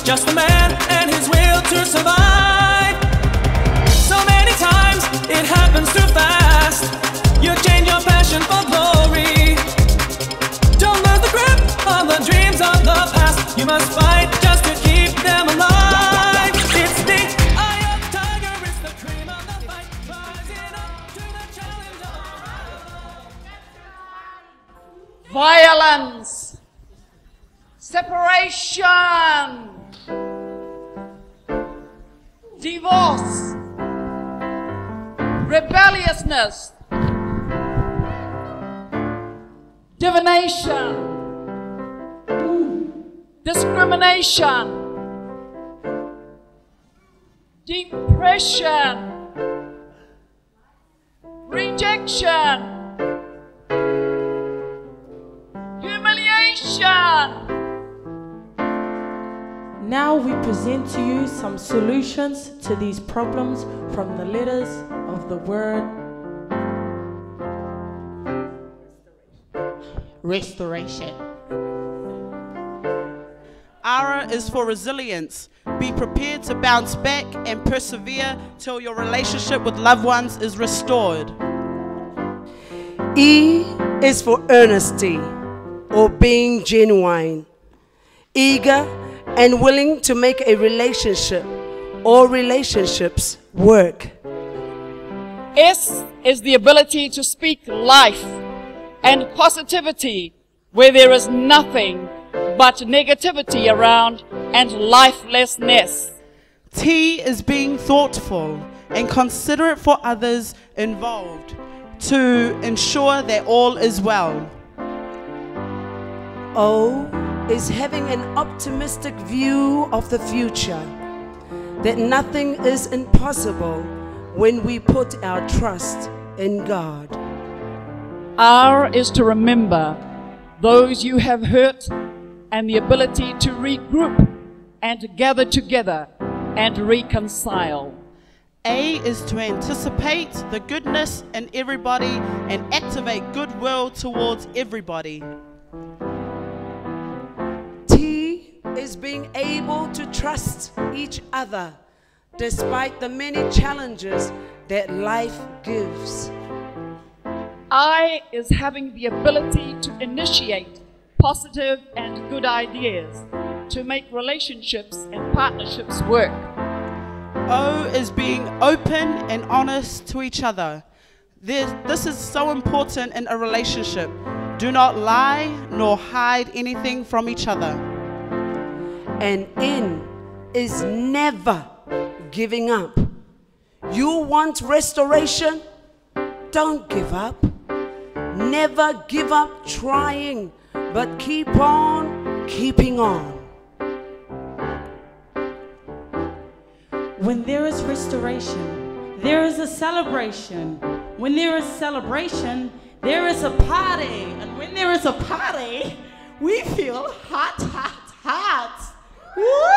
just a man and his will to survive. So many times it happens too fast. You change your passion for glory. Don't lose the grip on the dreams of the past. You must fight just to keep them alive. It's the eye of the tiger, it's the cream of the fight, rising up to the challenge of violence, separation, divorce, rebelliousness, divination, discrimination, depression, rejection, humiliation. Now we present to you some solutions to these problems from the letters of the word restoration. R is for resilience. Be prepared to bounce back and persevere till your relationship with loved ones is restored. E is for earnesty, or being genuine, eager and willing to make a relationship or relationships work. S is the ability to speak life and positivity where there is nothing but negativity around and lifelessness. T is being thoughtful and considerate for others involved to ensure that all is well. O is having an optimistic view of the future, that nothing is impossible when we put our trust in God. R is to remember those you have hurt and the ability to regroup and gather together and reconcile. A is to anticipate the goodness in everybody and activate goodwill towards everybody. T is being able to trust each other despite the many challenges that life gives. I is having the ability to initiate positive and good ideas to make relationships and partnerships work. O is being open and honest to each other. This is so important in a relationship. Do not lie nor hide anything from each other. And N is never giving up. You want restoration? Don't give up. Never give up trying, but keep on keeping on. When there is restoration, there is a celebration. When there is celebration, there is a party. And when there is a party, we feel hot, hot, hot. Woo!